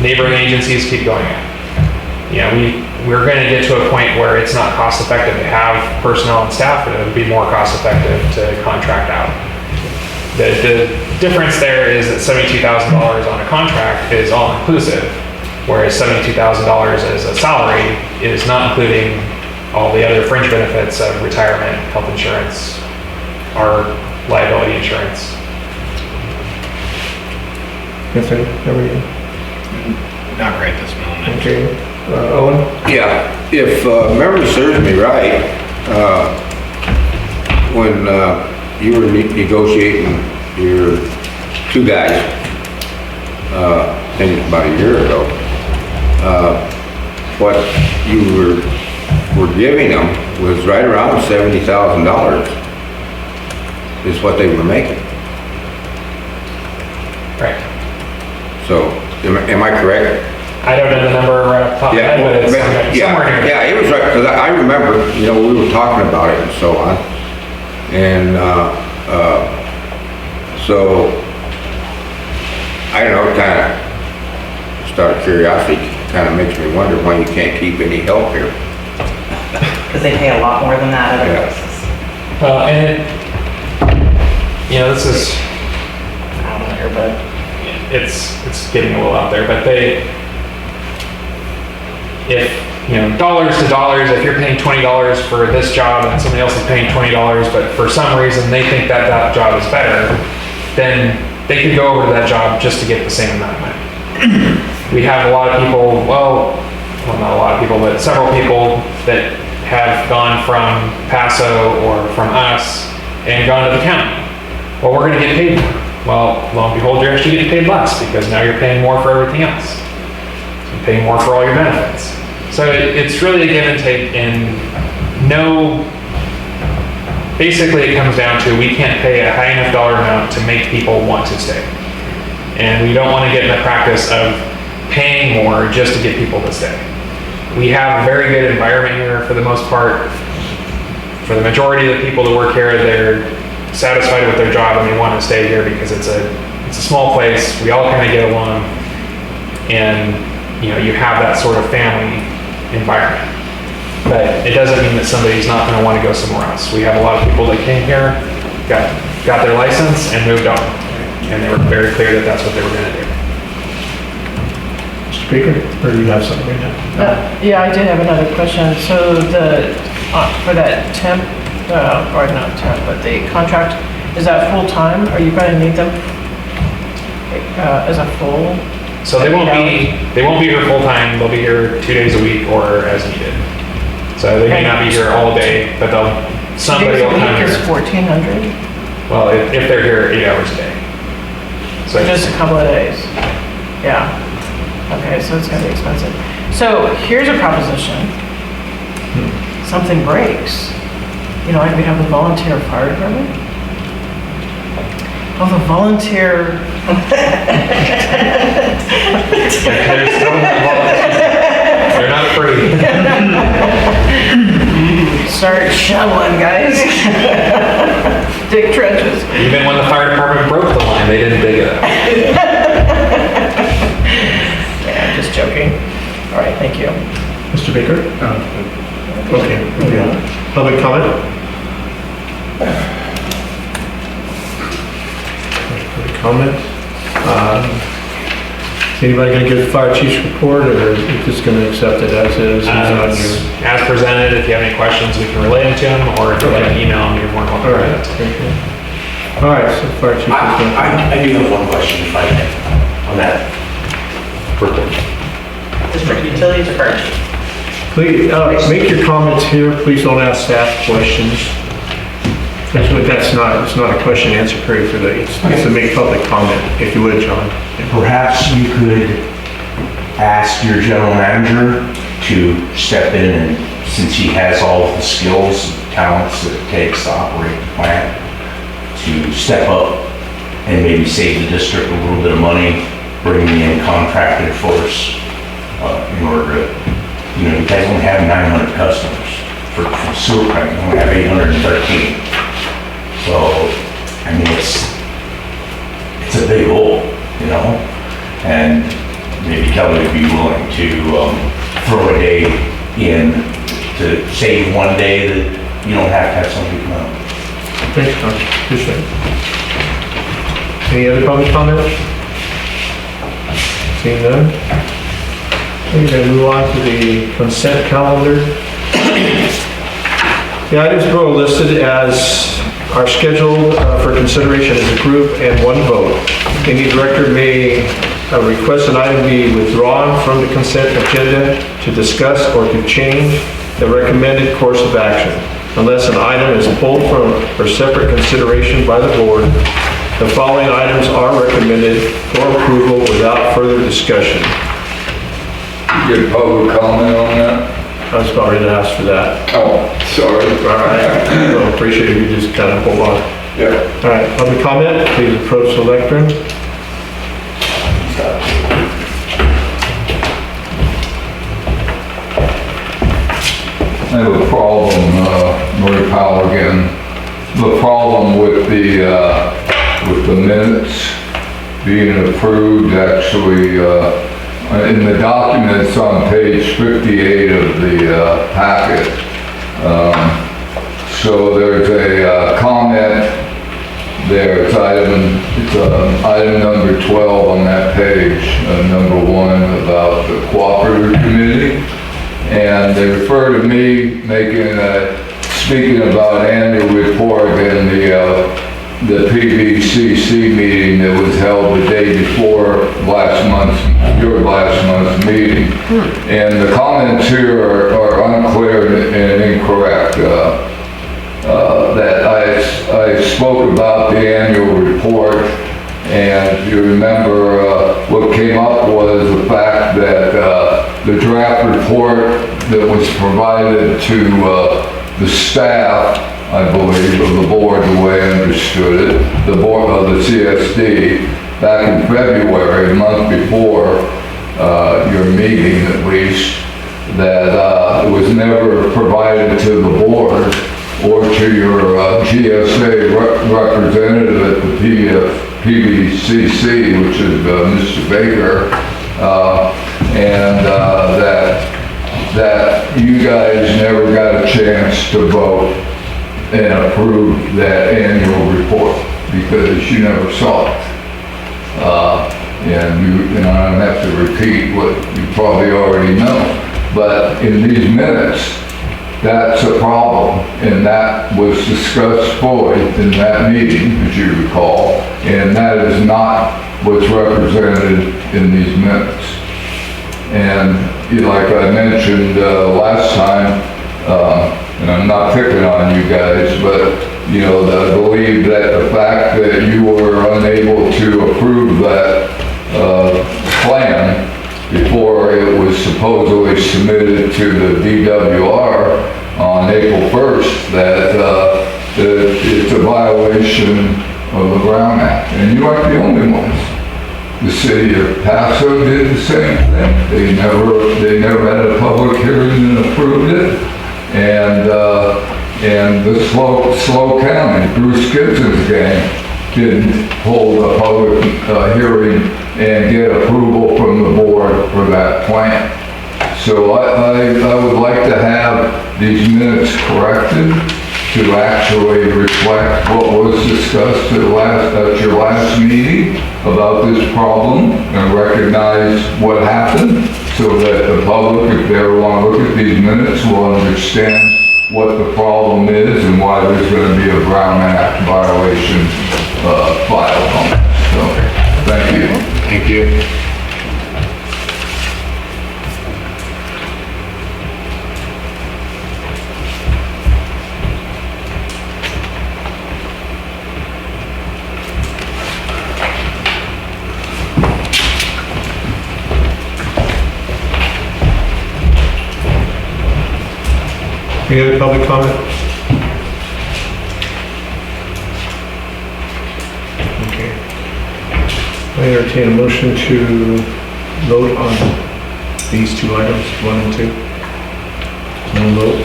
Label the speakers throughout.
Speaker 1: neighboring agencies keep going up. You know, we're going to get to a point where it's not cost effective to have personnel and staff, but it would be more cost effective to contract out. The difference there is that $72,000 on a contract is all inclusive, whereas $72,000 as a salary is not including all the other fringe benefits of retirement, health insurance, our liability insurance.
Speaker 2: Anthony, how are you?
Speaker 3: Not right this moment.
Speaker 2: Okay. Owen?
Speaker 4: Yeah, if memory serves me right, when you were negotiating your two guys, I think it's about a year ago, what you were giving them was right around $70,000 is what they were making.
Speaker 1: Right.
Speaker 4: So, am I correct?
Speaker 1: I don't know the number right off the top of my head, but it's somewhere near.
Speaker 4: Yeah, it was right, because I remember, you know, we were talking about it and so on. And so, I don't know, kind of, just out of curiosity, kind of makes me wonder why you can't keep any help here.
Speaker 5: Because they pay a lot more than that other
Speaker 4: Yeah.
Speaker 5: places.
Speaker 1: And, you know, this is,
Speaker 5: I don't know here, but
Speaker 1: it's getting a little out there, but if, you know, dollars to dollars, if you're paying $20 for this job and somebody else is paying $20, but for some reason they think that that job is better, then they could go over to that job just to get the same amount of money. We have a lot of people, well, not a lot of people, but several people that have gone from Paso or from us and gone to the county. Well, we're gonna get paid more. Well, lo and behold, you're actually getting paid less because now you're paying more for everything else. So you're paying more for all your benefits. So it's really a give and take, and basically it comes down to we can't pay a high enough dollar amount to make people want to stay. And we don't want to get in the practice of paying more just to get people to stay. We have a very good environment here for the most part. For the majority of the people that work here, they're satisfied with their job and they want to stay here because it's a small place. We all kind of get along, and you know, you have that sort of family environment. But it doesn't mean that somebody's not going to want to go somewhere else. We have a lot of people that came here, got their license and moved on, and they were very clear that that's what they were going to do.
Speaker 2: Mr. Baker, or do you have something right now?
Speaker 6: Yeah, I did have another question. So for that temp, or not temp, but the contract, is that full-time? Are you going to need them as a full?
Speaker 1: So they won't be here full-time. They'll be here 2 days a week or as needed. So they may not be here all day, but somebody will come here.
Speaker 6: Is 1,400?
Speaker 1: Well, if they're here 8 hours a day.
Speaker 6: So just a couple of days? Yeah. Okay, so it's gonna be expensive. So here's a proposition. Something breaks. You know, like we have the volunteer fire department. Oh, the volunteer.
Speaker 1: They're still not volunteers. They're not free.
Speaker 6: Start shoveling, guys. Dig trenches.
Speaker 1: Even when the fire department broke the line, they didn't dig it up.
Speaker 6: Yeah, I'm just joking. All right, thank you.
Speaker 2: Mr. Baker? Okay. Public comment? Public comment? Is anybody going to give the fire chief's report, or are you just going to accept it as is?
Speaker 1: As presented, if you have any questions, we can relay them to him, or if you'd like to email them, you're more than welcome to do that.
Speaker 2: All right, so fire chief is going to...
Speaker 7: I do have one question, if I may, on that report.
Speaker 5: district utilities or fire chief?
Speaker 2: Please, make your comments here. Please don't ask staff questions. It's not a question and answer period for the, it's to make public comment, if you would, John.
Speaker 7: Perhaps you could ask your general manager to step in, and since he has all of the skills, talents that it takes to operate the plant, to step up and maybe save the district a little bit of money, bringing in contracted force in order to, you know, you guys only have 900 customers for sewer plant, you only have 813. So, I mean, it's a big hole, you know, and maybe Kelly would be willing to throw a day in to save one day that you don't have to have somebody come out.
Speaker 2: Thanks, Tom. Appreciate it. Any other public comments? Seeing none? We're going to move on to the consent calendar. The items below are listed as are scheduled for consideration as a group and one vote. Any director may request an item be withdrawn from the consent agenda to discuss or to change the recommended course of action. Unless an item is pulled for separate consideration by the board, the following items are recommended for approval without further discussion.
Speaker 8: Get public comment on that?
Speaker 2: I was about ready to ask for that.
Speaker 8: Oh, sorry.
Speaker 2: All right. Well, appreciate it. You just kind of hold on.
Speaker 8: Yeah.
Speaker 2: All right, public comment, please approach the lectern.
Speaker 8: I have a problem, Murray Powell again. The problem with the minutes being approved, actually, in the documents on page 58 of the packet. So there's a comment there, it's item number 12 on that page, number 1, about the cooperative committee. And they refer to me speaking about annual report and the PVCC meeting that was held the day before your last month's meeting. And the comments here are unclear and incorrect. That I spoke about the annual report, and if you remember, what came up was the fact that the draft report that was provided to the staff, I believe, of the board, the way I understood it, the board of the C.S.D., back in February, a month before your meeting at least, that it was never provided to the board or to your GSA representative at the PVCC, which is Mr. Baker, and that you guys never got a chance to vote and approve that annual report because you never saw it. And I don't have to repeat what you probably already know, but in these minutes, that's a problem, and that was discussed fully in that meeting, as you recall, and that is not what's represented in these minutes. And like I mentioned last time, and I'm not picking on you guys, but I believe that the fact that you were unable to approve that plan before it was supposedly submitted to the DWR on April 1st, that it's a violation of the Brown Act. And you aren't the only ones. The city of Paso did the same thing. They never had a public hearing and approved it. And the Slow County, Bruce Gibson's gang, didn't hold a public hearing and get approval from the board for that plan. So I would like to have these minutes corrected to actually reflect what was discussed at your last meeting about this problem and recognize what happened so that the public, if they ever want to look at these minutes, will understand what the problem is and why there's going to be a Brown Act violation filed on it. So, thank you.
Speaker 4: Thank you.
Speaker 2: Any other public comment? Okay. I entertain a motion to vote on these two items, 1 and 2. No vote.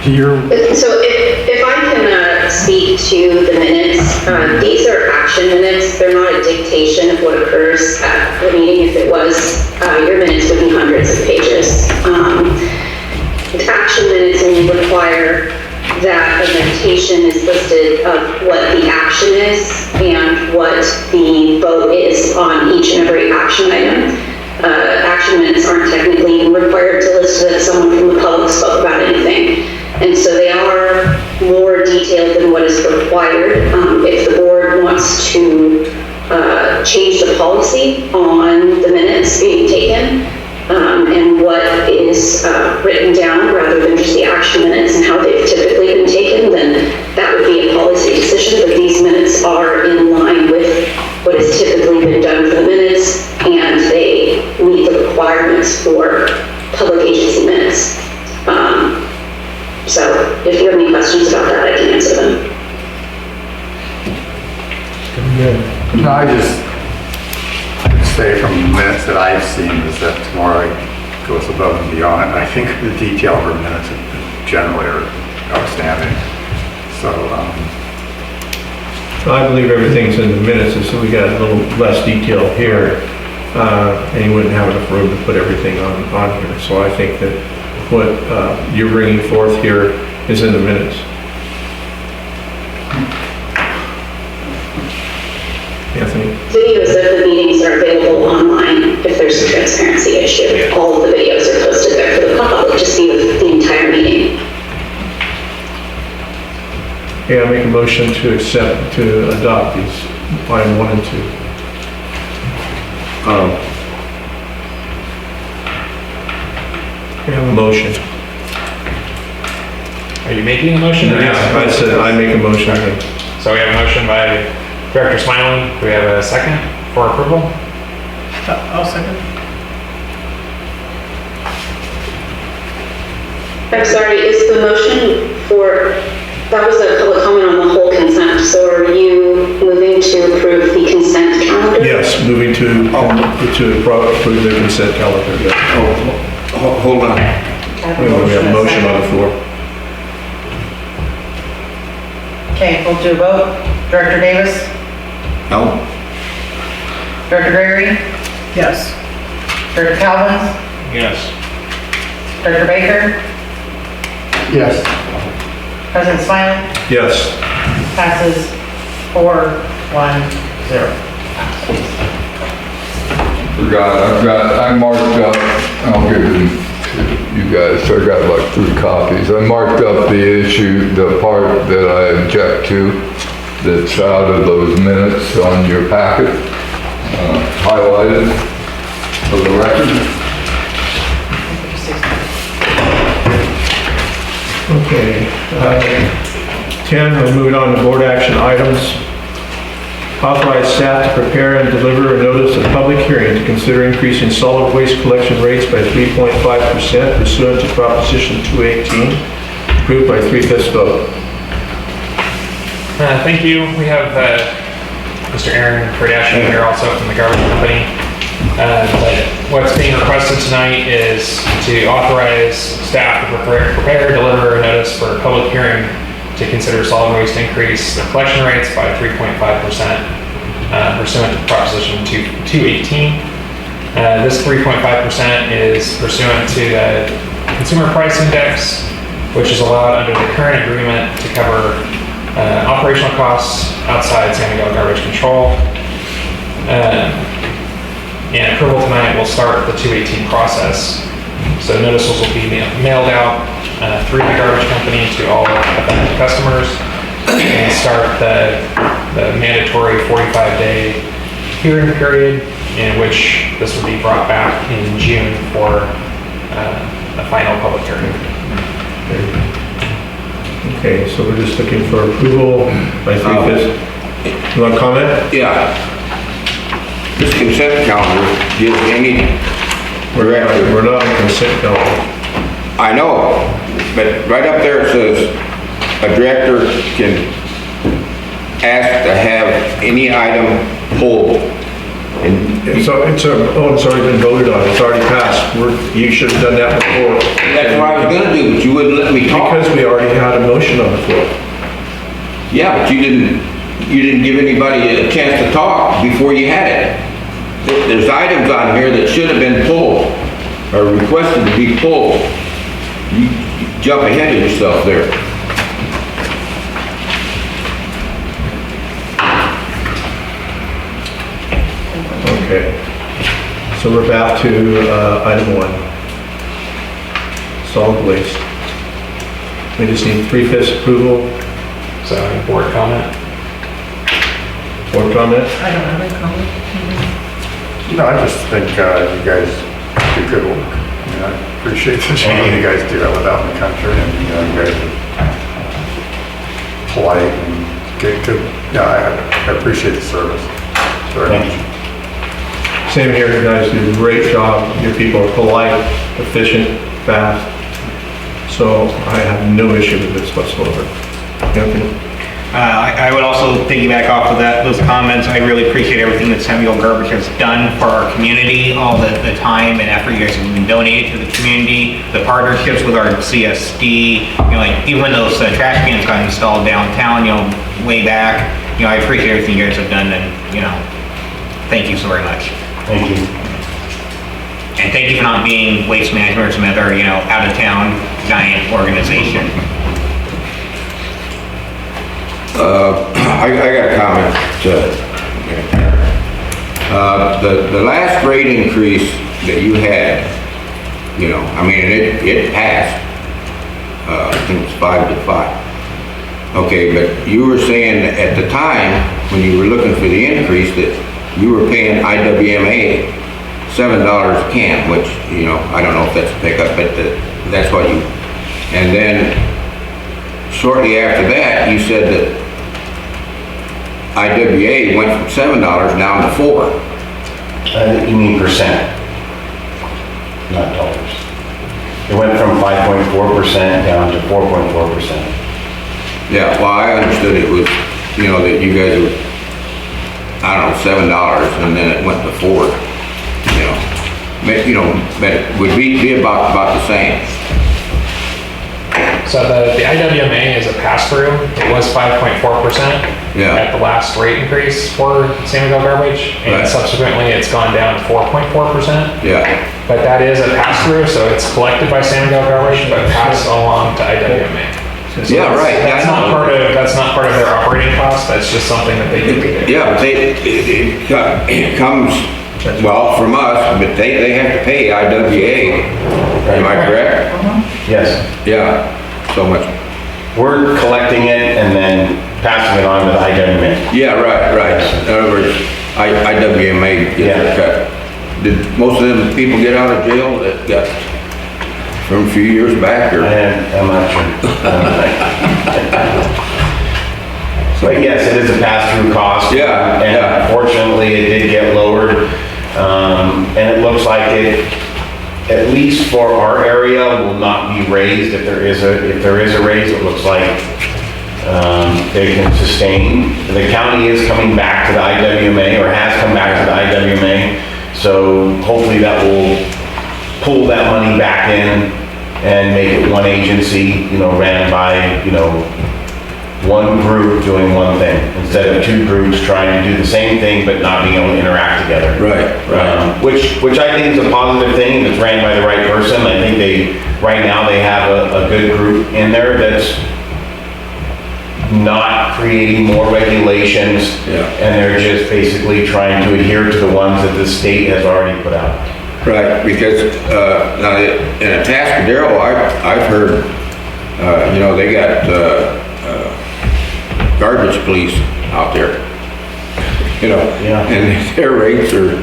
Speaker 9: So if I can speak to the minutes, these are action minutes. They're not a dictation of what occurs at the meeting. If it was, your minutes would be hundreds of pages. The action minutes only require that a notation is listed of what the action is and what the vote is on each and every action item. Action minutes aren't technically even required to list that someone from the public spoke about anything. And so they are more detailed than what is required. If the board wants to change the policy on the minutes being taken and what is written down rather than just the action minutes and how they've typically been taken, then that would be a policy decision. But these minutes are in line with what has typically been done for the minutes, and they meet the requirements for public agency minutes. So if you have any questions about that, I can answer them.
Speaker 10: No, I'd say from the minutes that I've seen is that Tamara goes above and beyond. I think the detail of her minutes generally are outstanding. So,
Speaker 2: I believe everything's in the minutes, so we got a little less detail here, and you wouldn't have enough room to put everything on here. So I think that what you're bringing forth here is in the minutes. Anthony?
Speaker 9: Videos of the meetings are available online if there's a transparency issue. All of the videos are posted there for the public to see the entire meeting.
Speaker 2: Yeah, I make a motion to adopt these, item 1 and 2. We have a motion.
Speaker 1: Are you making a motion? or
Speaker 2: Yeah, I said I make a motion.
Speaker 1: So we have a motion by Director Smiley. Do we have a second for approval?
Speaker 6: I'll second.
Speaker 9: I'm sorry, is the motion for, that was a public comment on the whole consent, so are you moving to approve the consent calendar?
Speaker 2: Yes, moving to approve the consent calendar. Yeah.
Speaker 4: Hold on.
Speaker 2: We have a motion on the floor.
Speaker 5: Okay, we'll do a vote. Director Davis?
Speaker 4: No?
Speaker 5: Director Gregory?
Speaker 6: Yes.
Speaker 5: Director Calvin?
Speaker 3: Yes.
Speaker 5: Director Baker?
Speaker 10: yes.
Speaker 5: President Smiley?
Speaker 2: Yes.
Speaker 5: Passes 4-1-0.
Speaker 8: I marked up, I'll give them to you guys, I got like 3 copies. I marked up the issue, the part that I object to, that's out of those minutes on your packet, highlighted for the record.
Speaker 2: Okay. 10, we're moving on to board action items. Authorize staff to prepare and deliver a notice of public hearing to consider increasing solid waste collection rates by 3.5% pursuant to Proposition 218, approved by 3/5 vote.
Speaker 1: Thank you. We have Mr. Aaron Kardashian here also from the garbage company. But what's being requested tonight is to authorize staff to prepare, deliver a notice for a public hearing to consider solid waste increase the collection rates by 3.5% pursuant to Proposition 218. This 3.5% is pursuant to the Consumer Price Index, which is allowed under the current agreement to cover operational costs outside San Miguel Garbage Control. And approval tonight will start the 218 process. So notices will be mailed out through the garbage company to all affected customers and start the mandatory 45-day hearing period, in which this will be brought back in June for a final public hearing.
Speaker 2: Okay, so we're just looking for approval by 3/5. You want to comment?
Speaker 4: Yeah. This consent calendar gives any director.
Speaker 2: We're not on consent calendar.
Speaker 4: I know, but right up there it says a director can ask to have any item pulled. And
Speaker 2: it's already been voted on, it's already passed. You should have done that before.
Speaker 4: That's what I was gonna do, but you wouldn't let me talk.
Speaker 2: Because we already had a motion on the floor.
Speaker 4: Yeah, but you didn't give anybody a chance to talk before you had it. There's items on here that should have been pulled, or requested to be pulled. You jump ahead of yourself there.
Speaker 2: Okay. So we're back to item 1. Solid waste. We just need 3/5 approval.
Speaker 1: So, board comment?
Speaker 2: Board comment?
Speaker 6: I don't have any comment.
Speaker 10: No, I just think you guys do good work. I mean, I appreciate the job you guys do out in the country, and you guys are polite and good. Yeah, I appreciate the service very much.
Speaker 2: Same here, you guys do a great job. Your people are polite, efficient, fast. So I have no issue with this whatsoever. Anthony?
Speaker 3: I would also piggyback off of those comments. I really appreciate everything that Samuel Garbage has done for our community, all the time and effort you guys have been donating to the community, the partnerships with our C.S.D. Like even those trash cans got installed downtown, way back. I appreciate everything you guys have done, and thank you so very much.
Speaker 7: Thank you.
Speaker 3: And thank you for not being Waste Management or some other, out of town giant organization.
Speaker 4: I got a comment. The last rate increase that you had, it passed. I think it's 5 to 5. Okay, but you were saying that at the time, when you were looking for the increase, that you were paying IWMA $7 a can, which, I don't know if that's a pickup, but that's what you, and then shortly after that, you said that IWA went from $7 down to $4.
Speaker 7: You mean percent, not dollars. It went from 5.4% down to 4.4%.
Speaker 4: Yeah, well, I understood it was, that you guys were, I don't know, $7, and then it went to $4. But it would be about the same.
Speaker 1: So the IWMA is a pass-through. It was 5.4%
Speaker 4: Yeah.
Speaker 1: at the last rate increase for Sanibel garbage, and
Speaker 4: Right.
Speaker 1: subsequently it's gone down to 4.4%.
Speaker 4: Yeah,
Speaker 1: But that is a pass-through, so it's collected by Sanibel garbage, but passed along to IWMA. So
Speaker 4: Yeah, right.
Speaker 1: That's
Speaker 4: I
Speaker 1: not
Speaker 4: know.
Speaker 1: that's not part of their operating cost. That's just something that they do.
Speaker 4: yeah, but it comes, well, from us, but they have to pay IWA. Am I correct?
Speaker 7: Yes,
Speaker 4: Yeah, so much.
Speaker 7: we're collecting it and then passing it on to the IWMA.
Speaker 4: Yeah, right. In other words, IWMA gets a cut. Did most of them people get out of jail that got from a few years back, or?
Speaker 7: I'm not sure. But yes, it is a pass-through cost.
Speaker 4: Yeah,
Speaker 7: And
Speaker 4: yeah.
Speaker 7: unfortunately, it did get lowered. And it looks like it, at least for our area, will not be raised. If there is a raise, it looks like they can sustain. The county is coming back to the IWMA, or has come back to the IWMA. So hopefully that will pull that money back in and make it one agency, ran by, one group doing one thing, instead of two groups trying to do the same thing but not being able to interact together.
Speaker 4: Right.
Speaker 7: Which I think is a positive thing, and it's ran by the right person. I think right now they have a good group in there that's not creating more regulations.
Speaker 4: Yeah.
Speaker 7: And they're just basically trying to adhere to the ones that the state has already put out.
Speaker 4: Right, because, now, in a Tascadero, I've heard, they got, garbage police out there.
Speaker 7: Yeah.
Speaker 4: And their rates are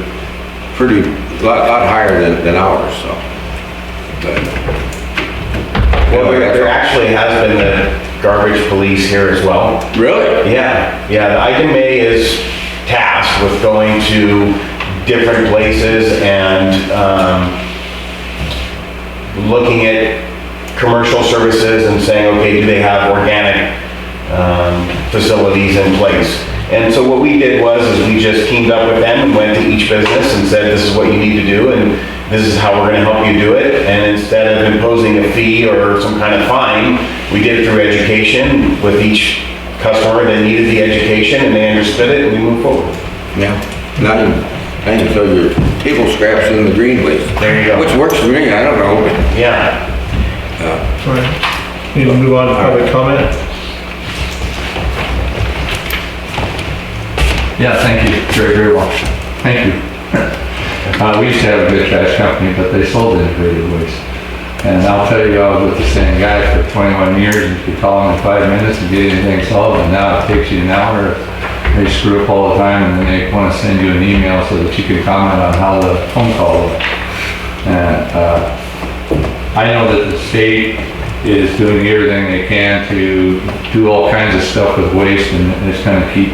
Speaker 4: lot higher than ours, so. But,
Speaker 7: Well,
Speaker 4: anyway, that's
Speaker 7: there
Speaker 4: all.
Speaker 7: actually has been the garbage police here as well.
Speaker 4: Really?
Speaker 7: Yeah, the IDMA is tasked with going to different places and looking at commercial services and saying, okay, do they have organic facilities in place?
Speaker 11: And so what we did was, is we just teamed up with them and went to each business and said, this is what you need to do, and this is how we're gonna help you do it. And instead of imposing a fee or some kind of fine, we did it through education with each customer that needed the education, and they understood it, and we moved forward.
Speaker 4: Yeah, not even throw your table scraps in the green waste.
Speaker 11: There you go.
Speaker 4: Which works for me, I don't know, but,
Speaker 11: Yeah.
Speaker 2: All right. Need to move on to public comment?
Speaker 12: Yeah, thank you, very, very well. Thank you. We used to have a good trash company, but they sold integrated waste. And I'll tell you, I was with the same guy for 21 years, and you could call them in 5 minutes to get anything solved, and now it takes you an hour. They screw up all the time, and then they want to send you an email so that you can comment on how the phone call went. And I know that the state is doing everything they can to do all kinds of stuff with waste, and it's going to keep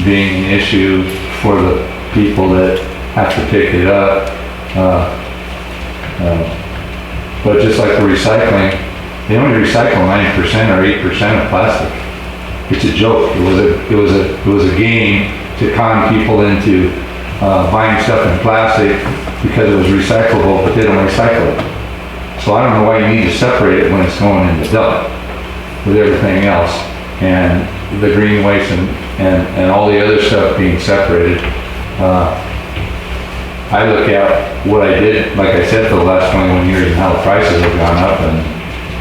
Speaker 12: being an issue for the people that have to pick it up. But just like the recycling, they only recycle 90% or 8% of plastic. It's a joke. It was a game to con people into buying stuff in plastic because it was recyclable, but they don't recycle it. So I don't know why you need to separate it when it's going in the dump with everything else, and the green waste and all the other stuff being separated. I look at what I did, like I said, for the last 21 years and how the prices have gone up,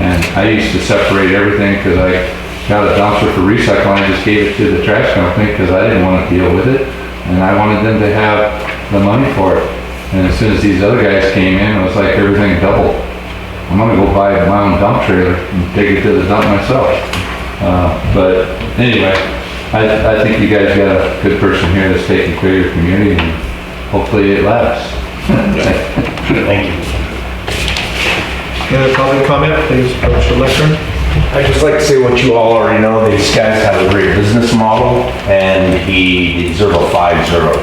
Speaker 12: and I used to separate everything because I got a dumpster for recycling. I just gave it to the trash company because I didn't want to deal with it, and I wanted them to have the money for it. And as soon as these other guys came in, it was like everything doubled. I'm gonna go buy my own dump trailer and take it to the dump myself. But anyway, I think you guys got a good person here that's taking care of your community, and hopefully it lasts.
Speaker 11: Thank you.
Speaker 2: Any other public comment, please approach the lectern.
Speaker 7: I'd just like to say what you all already know, these guys have a great business model, and he deserves a 5-0.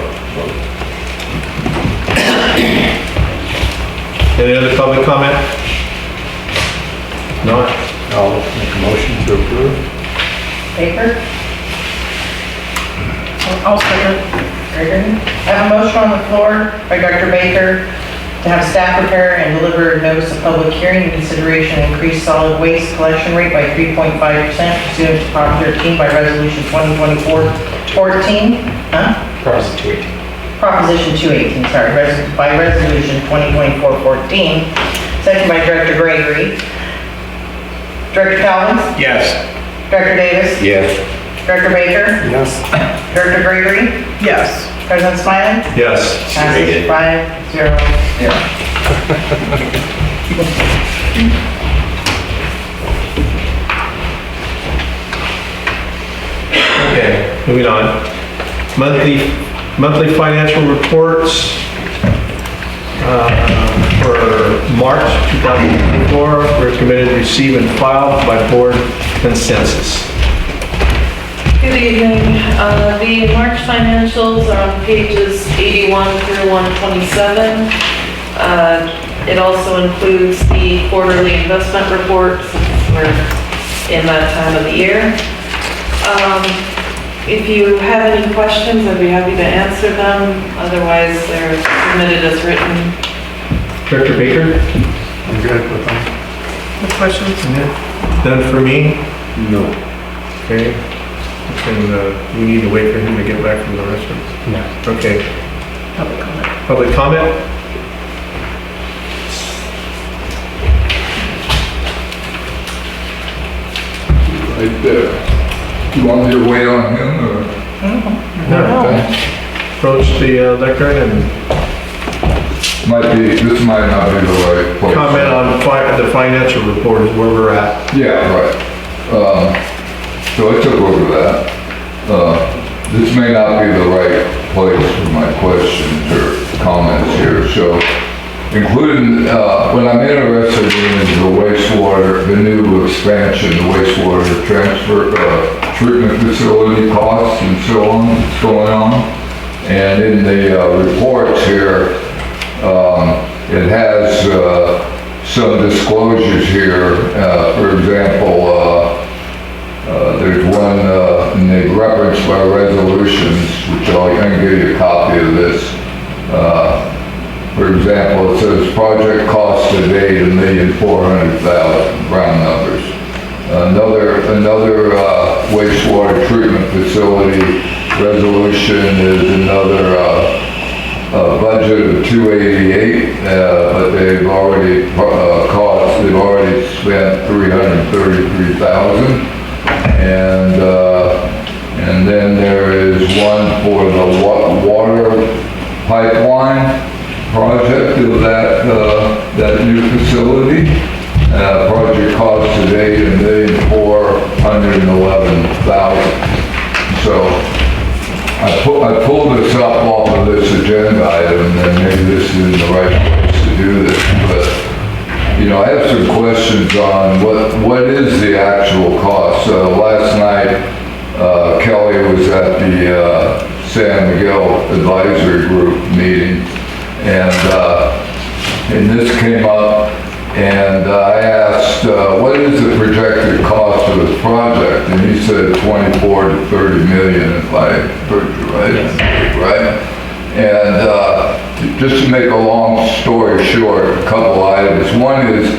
Speaker 2: Any other public comment? No?
Speaker 10: I'll make a motion to approve.
Speaker 5: Baker?
Speaker 6: I'll second.
Speaker 5: I have a motion on the floor by Dr. Baker to have staff prepare and deliver a notice of public hearing in consideration of increased solid waste collection rate by 3.5% pursuant to Prop 13 by Resolution 2024-14. Proposition 218, sorry, by Resolution 2024-14. Second by Director Gregory. Director Calvin?
Speaker 3: Yes.
Speaker 5: Director Davis?
Speaker 4: yes.
Speaker 5: Director Baker?
Speaker 10: Yes.
Speaker 5: Director Gregory?
Speaker 6: Yes.
Speaker 5: President Smiley?
Speaker 2: Yes.
Speaker 5: Passes 5-0.
Speaker 2: Okay, moving on. Monthly financial reports for March 2024, recommended receive and file by board consensus.
Speaker 13: Good evening. The March financials are on pages 81 through 127. It also includes the quarterly investment report, since we're in that time of the year. If you have any questions, I'd be happy to answer them. Otherwise, they're submitted as written.
Speaker 2: Director Baker?
Speaker 10: I'm good with them.
Speaker 6: Any questions?
Speaker 2: None for me?
Speaker 4: No.
Speaker 2: Okay. And we need to wait for him to get back from the restroom?
Speaker 1: No.
Speaker 2: Okay.
Speaker 6: Public comment.
Speaker 2: Public comment?
Speaker 8: Right there. You want me to wait on him, or?
Speaker 2: No. Approach the lectern and
Speaker 8: This might not be the right place.
Speaker 2: comment on the financial report is where we're at.
Speaker 8: Yeah, right. So I took over that. This may not be the right place for my questions or comments here, so including, what I'm interested in is the wastewater, the new expansion, the wastewater transfer, treatment facility costs and so on, that's going on. And in the reports here, it has some disclosures here, for example, There's one, and they reference by resolutions, which I'm going to give you a copy of this. For example, it says project cost to date $1,400,000, round numbers. Another wastewater treatment facility resolution is another budget of $288, but they've already they've already spent $333,000, and then there is one for the water pipeline project of that new facility. Project cost today $1,411,000. So I pulled this up off of this agenda item, and maybe this isn't the right place to do this, but I have some questions on what is the actual cost. Last night, Kelly was at the San Miguel Advisory Group meeting, and this came up, and I asked, what is the projected cost of this project? And he said 24 to 30 million, if I heard you right.
Speaker 1: Yes.
Speaker 8: Right? And just to make a long story short, a couple items. One is,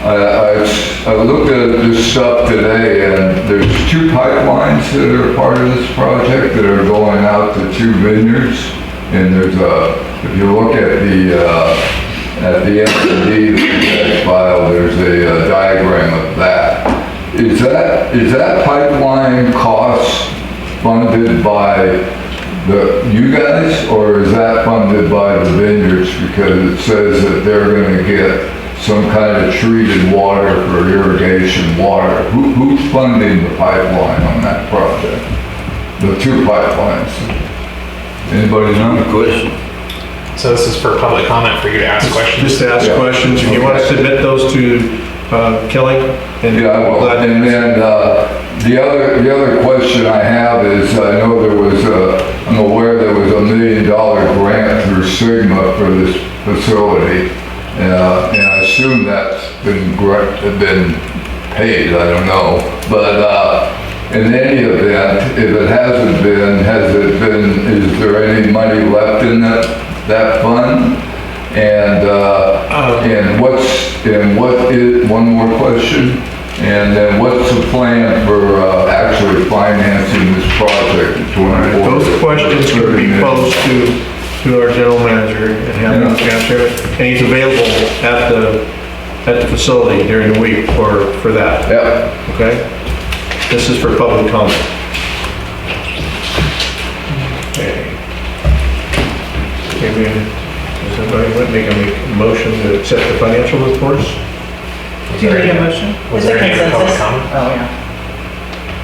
Speaker 8: I looked at this stuff today, and there's 2 pipelines that are part of this project that are going out to 2 vineyards. And there's if you look at the S.D. file, there's a diagram of that. Is that pipeline cost funded by you guys, or is that funded by the vineyards? Because it says that they're going to get some kind of treated water for irrigation water. Who's funding the pipeline on that project? The 2 pipelines? Anybody know?
Speaker 4: Good question.
Speaker 1: So this is for public comment for you to ask questions.
Speaker 2: Just to ask questions. If you want to submit those to Kelly.
Speaker 8: Yeah, I will. And then the other question I have is, I know I'm aware there was $1 million grant through Sigma for this facility, and I assume that's been paid. I don't know, but in any event, if it hasn't been, is there any money left in that fund? And one more question, and then what's the plan for actually financing this project?
Speaker 2: Those questions could be posed to our general manager and have him answer it. And he's available at the facility during the week for that.
Speaker 8: Yeah.
Speaker 2: Okay? This is for public comment. Okay. Does anybody want to make a motion to accept the financial reports?
Speaker 6: Do you need a motion?
Speaker 1: Was there any other public comment?
Speaker 6: Oh, yeah.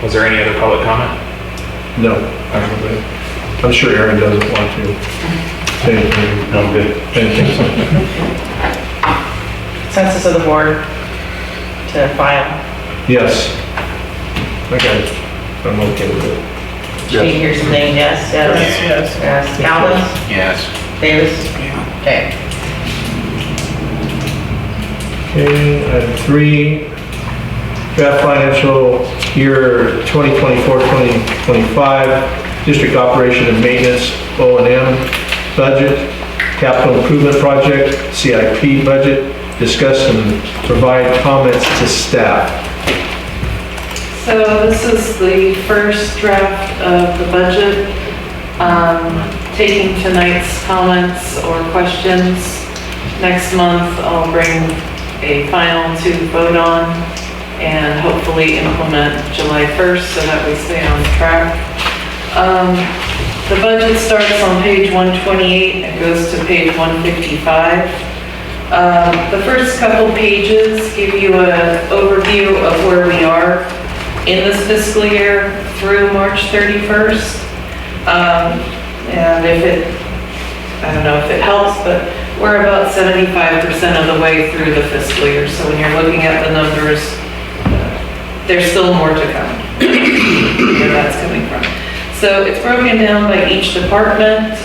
Speaker 1: Was there any other public comment?
Speaker 2: No. I'm sure Aaron doesn't want to say anything.
Speaker 11: No, I'm good.
Speaker 5: Consensus of the board to file.
Speaker 2: Yes. Okay. I'm okay with it.
Speaker 5: Did you hear some names? Yes, yes. Yes. Calvin?
Speaker 3: Yes.
Speaker 5: Davis? Okay.
Speaker 2: Okay, item 3, draft financial year 2024-2025, district operation and maintenance, O&M budget, capital improvement project, CIP budget, discuss and provide comments to staff.
Speaker 13: So this is the first draft of the budget. Taking tonight's comments or questions, next month I'll bring a final to vote on and hopefully implement July 1st so that we stay on track. The budget starts on page 128 and goes to page 155. The first couple pages give you an overview of where we are in this fiscal year through March 31st. And I don't know if it helps, but we're about 75% of the way through the fiscal year. So when you're looking at the numbers, there's still more to come, where that's coming from. So it's broken down by each department,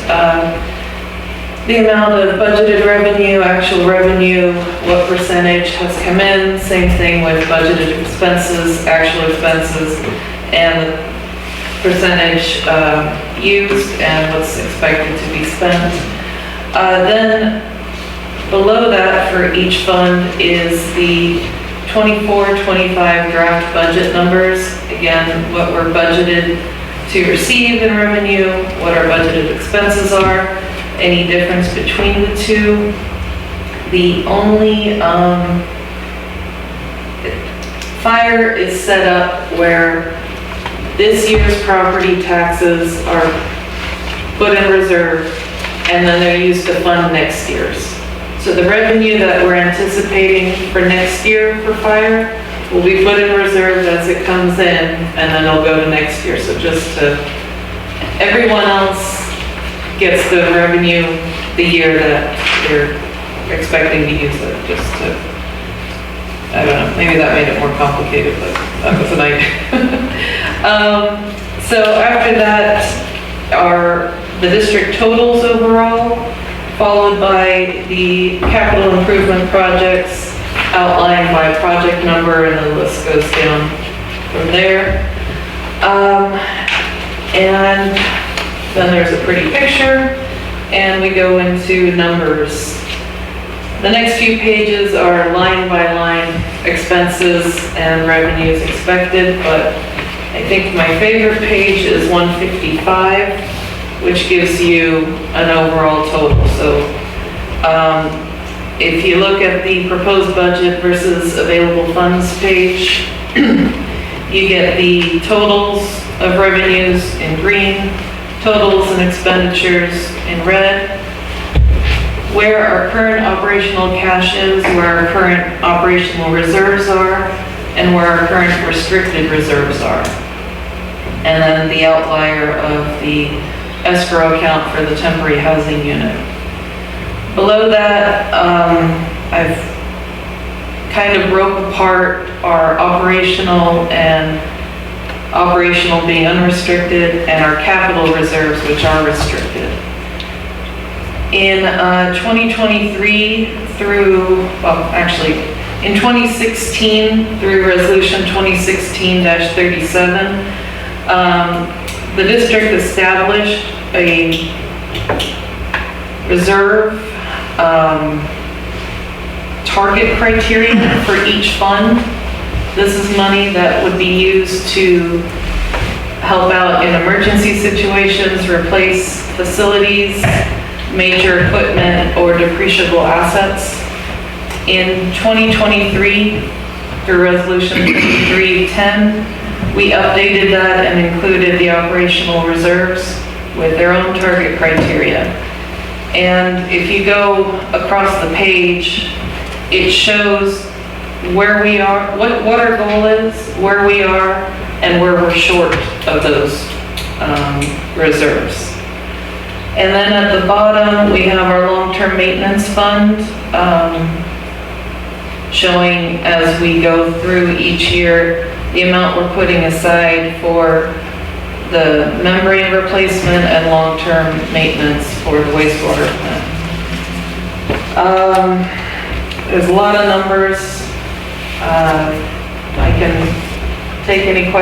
Speaker 13: the amount of budgeted revenue, actual revenue, what percentage has come in, same thing with budgeted expenses, actual expenses, and the percentage used and what's expected to be spent. Then below that for each fund is the 24-25 draft budget numbers. Again, what we're budgeted to receive in revenue, what our budgeted expenses are, any difference between the two. The only fire is set up where this year's property taxes are put in reserve and then they're used to fund next year's. So the revenue that we're anticipating for next year for fire will be put in reserve as it comes in, and then it'll go to next year. So just to, everyone else gets the revenue the year that they're expecting to use it, just to, I don't know, maybe that made it more complicated, but that was an idea. So after that are the district totals overall, followed by the capital improvement projects outlined by project number, and the list goes down from there. And then there's a pretty picture, and we go into numbers. The next few pages are line by line expenses and revenues expected, but I think my favorite page is 155, which gives you an overall total. So if you look at the proposed budget versus available funds page, you get the totals of revenues in green, totals and expenditures in red, where our current operational cash is, where our current operational reserves are, and where our current restricted reserves are. And then the outlier of the escrow account for the temporary housing unit. Below that, I've kind of broke apart our operational and operational being unrestricted, and our capital reserves, which are restricted. In 2023 through, well, actually, in 2016 through resolution 2016-37, the district established a reserve target criteria for each fund. This is money that would be used to help out in emergency situations, replace facilities, major equipment, or depreciable assets. In 2023, through resolution 2310, we updated that and included the operational reserves with their own target criteria. And if you go across the page, it shows where we are, what our goal is, where we are, and where we're short of those reserves. And then at the bottom, we have our long-term maintenance fund, showing as we go through each year the amount we're putting aside for the membrane replacement and long-term maintenance for the wastewater plant. There's a lot of numbers. I can take any questions